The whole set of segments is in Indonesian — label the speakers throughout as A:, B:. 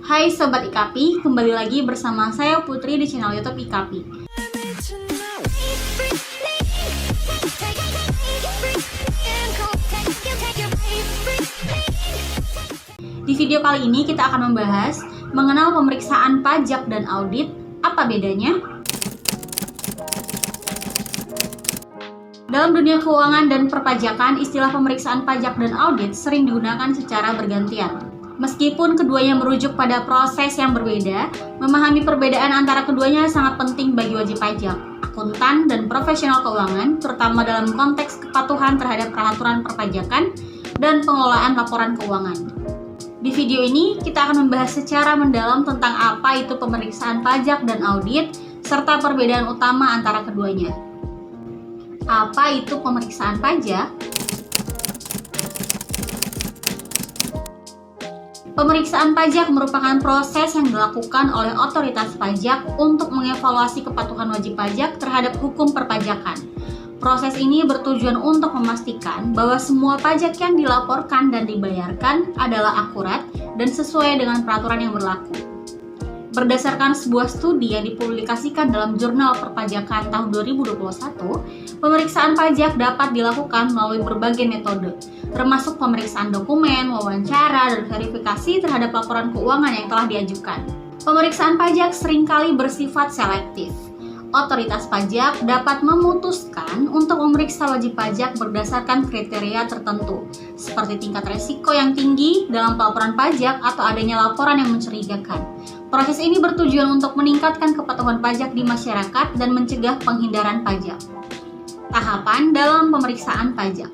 A: Hai Sobat IKAPI, kembali lagi bersama saya Putri di channel YouTube IKAPI. Di video kali ini kita akan membahas mengenal pemeriksaan pajak dan audit, apa bedanya? Dalam dunia keuangan dan perpajakan, istilah pemeriksaan pajak dan audit sering digunakan secara bergantian. Meskipun keduanya merujuk pada proses yang berbeda, memahami perbedaan antara keduanya sangat penting bagi wajib pajak, akuntan, dan profesional keuangan, terutama dalam konteks kepatuhan terhadap peraturan perpajakan dan pengelolaan laporan keuangan. Di video ini, kita akan membahas secara mendalam tentang apa itu pemeriksaan pajak dan audit, serta perbedaan utama antara keduanya. Apa itu pemeriksaan pajak? Pemeriksaan pajak merupakan proses yang dilakukan oleh otoritas pajak untuk mengevaluasi kepatuhan wajib pajak terhadap hukum perpajakan. Proses ini bertujuan untuk memastikan bahwa semua pajak yang dilaporkan dan dibayarkan adalah akurat dan sesuai dengan peraturan yang berlaku. Berdasarkan sebuah studi yang dipublikasikan dalam Jurnal Perpajakan tahun 2021, pemeriksaan pajak dapat dilakukan melalui berbagai metode, termasuk pemeriksaan dokumen, wawancara, dan verifikasi terhadap laporan keuangan yang telah diajukan. Pemeriksaan pajak seringkali bersifat selektif. Otoritas pajak dapat memutuskan untuk memeriksa wajib pajak berdasarkan kriteria tertentu, seperti tingkat resiko yang tinggi dalam pelaporan pajak atau adanya laporan yang mencurigakan. Proses ini bertujuan untuk meningkatkan kepatuhan pajak di masyarakat dan mencegah penghindaran pajak. Tahapan dalam pemeriksaan pajak.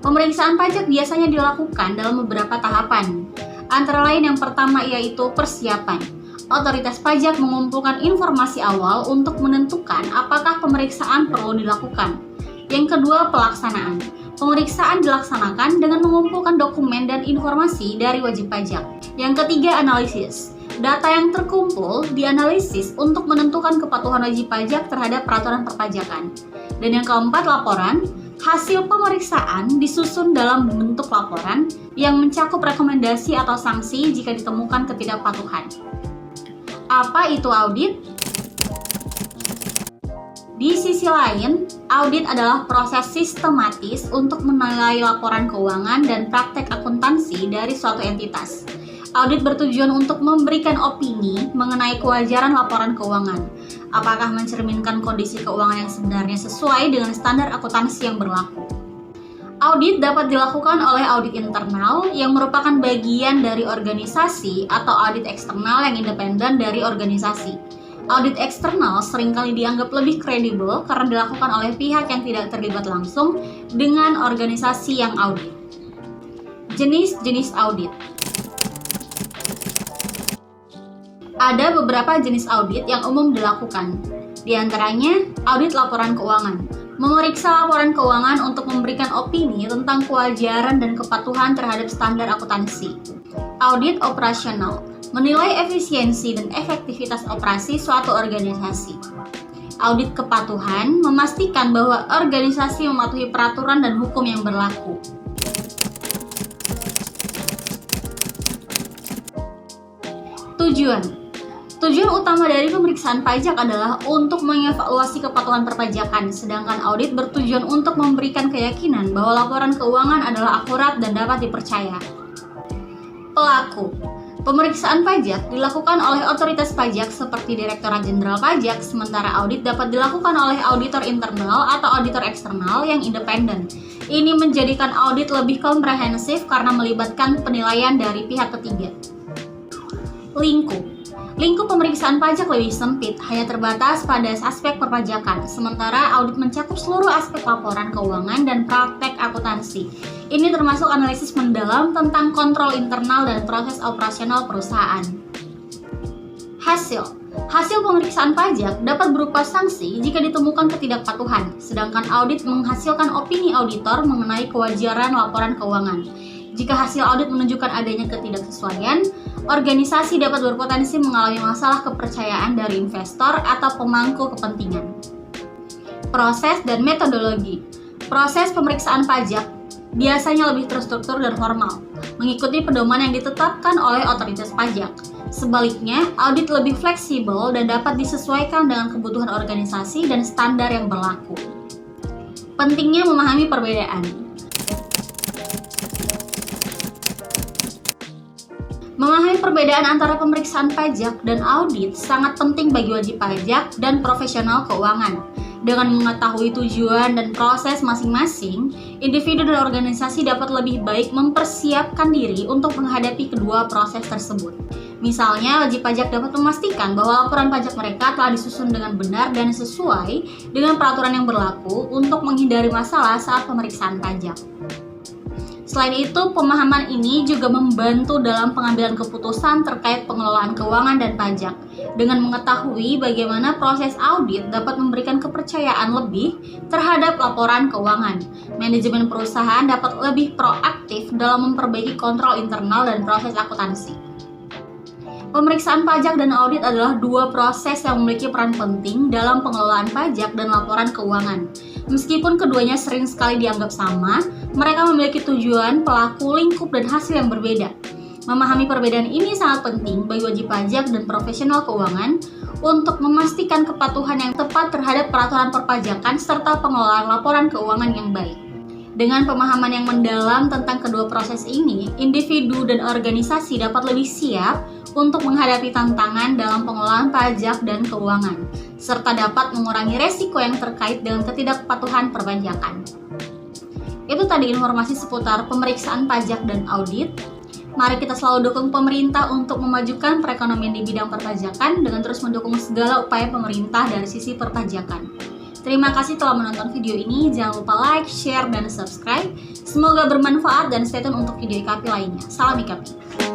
A: Pemeriksaan pajak biasanya dilakukan dalam beberapa tahapan. Antara lain yang pertama yaitu persiapan. Otoritas pajak mengumpulkan informasi awal untuk menentukan apakah pemeriksaan perlu dilakukan. Yang kedua, pelaksanaan. Pemeriksaan dilaksanakan dengan mengumpulkan dokumen dan informasi dari wajib pajak. Yang ketiga, analisis. Data yang terkumpul dianalisis untuk menentukan kepatuhan wajib pajak terhadap peraturan perpajakan. Dan yang keempat, laporan. Hasil pemeriksaan disusun dalam bentuk laporan yang mencakup rekomendasi atau sanksi jika ditemukan ketidakpatuhan. Apa itu audit? Di sisi lain, audit adalah proses sistematis untuk menilai laporan keuangan dan praktek akuntansi dari suatu entitas. Audit bertujuan untuk memberikan opini mengenai kewajaran laporan keuangan. Apakah mencerminkan kondisi keuangan yang sebenarnya sesuai dengan standar akuntansi yang berlaku. Audit dapat dilakukan oleh audit internal yang merupakan bagian dari organisasi atau audit eksternal yang independen dari organisasi. Audit eksternal seringkali dianggap lebih kredibel karena dilakukan oleh pihak yang tidak terlibat langsung dengan organisasi yang audit. Jenis-jenis audit. Ada beberapa jenis audit yang umum dilakukan. Di antaranya, audit laporan keuangan. Memeriksa laporan keuangan untuk memberikan opini tentang kewajaran dan kepatuhan terhadap standar akuntansi. Audit operasional. Menilai efisiensi dan efektivitas operasi suatu organisasi. Audit kepatuhan. Memastikan bahwa organisasi mematuhi peraturan dan hukum yang berlaku. Tujuan utama dari pemeriksaan pajak adalah untuk mengevaluasi kepatuhan perpajakan, sedangkan audit bertujuan untuk memberikan keyakinan bahwa laporan keuangan adalah akurat dan dapat dipercaya. Pelaku. Pemeriksaan pajak dilakukan oleh otoritas pajak seperti Direktorat Jenderal Pajak, sementara audit dapat dilakukan oleh auditor internal atau auditor eksternal yang independen. Ini menjadikan audit lebih komprehensif karena melibatkan penilaian dari pihak ketiga. Lingkup pemeriksaan pajak lebih sempit, hanya terbatas pada aspek perpajakan, sementara audit mencakup seluruh aspek laporan keuangan dan praktek akuntansi. Ini termasuk analisis mendalam tentang kontrol internal dan proses operasional perusahaan. Hasil pemeriksaan pajak dapat berupa sanksi jika ditemukan ketidakpatuhan, sedangkan audit menghasilkan opini auditor mengenai kewajaran laporan keuangan. Jika hasil audit menunjukkan adanya ketidaksesuaian, organisasi dapat berpotensi mengalami masalah kepercayaan dari investor atau pemangku kepentingan. Proses dan metodologi. Proses pemeriksaan pajak biasanya lebih terstruktur dan formal, mengikuti pedoman yang ditetapkan oleh otoritas pajak. Sebaliknya, audit lebih fleksibel dan dapat disesuaikan dengan kebutuhan organisasi dan standar yang berlaku. Pentingnya memahami perbedaan. Memahami perbedaan antara pemeriksaan pajak dan audit sangat penting bagi wajib pajak dan profesional keuangan. Dengan mengetahui tujuan dan proses masing-masing, individu dan organisasi dapat lebih baik mempersiapkan diri untuk menghadapi kedua proses tersebut. Misalnya, wajib pajak dapat memastikan bahwa laporan pajak mereka telah disusun dengan benar dan sesuai dengan peraturan yang berlaku untuk menghindari masalah saat pemeriksaan pajak. Selain itu, pemahaman ini juga membantu dalam pengambilan keputusan terkait pengelolaan keuangan dan pajak. Dengan mengetahui bagaimana proses audit dapat memberikan kepercayaan lebih terhadap laporan keuangan, manajemen perusahaan dapat lebih proaktif dalam memperbaiki kontrol internal dan proses akuntansi. Pemeriksaan pajak dan audit adalah dua proses yang memiliki peran penting dalam pengelolaan pajak dan laporan keuangan. Meskipun keduanya sering sekali dianggap sama, mereka memiliki tujuan, pelaku, lingkup, dan hasil yang berbeda. Memahami perbedaan ini sangat penting bagi wajib pajak dan profesional keuangan untuk memastikan kepatuhan yang tepat terhadap peraturan perpajakan serta pengelolaan laporan keuangan yang baik. Dengan pemahaman yang mendalam tentang kedua proses ini, individu dan organisasi dapat lebih siap untuk menghadapi tantangan dalam pengelolaan pajak dan keuangan, serta dapat mengurangi resiko yang terkait dengan ketidakpatuhan perpajakan. Itu tadi informasi seputar pemeriksaan pajak dan audit. Mari kita selalu dukung pemerintah untuk memajukan perekonomian di bidang perpajakan dengan terus mendukung segala upaya pemerintah dari sisi perpajakan. Terima kasih telah menonton video ini. Jangan lupa like, share, dan subscribe. Semoga bermanfaat dan stay tune untuk video IKP lainnya. Salam IKP.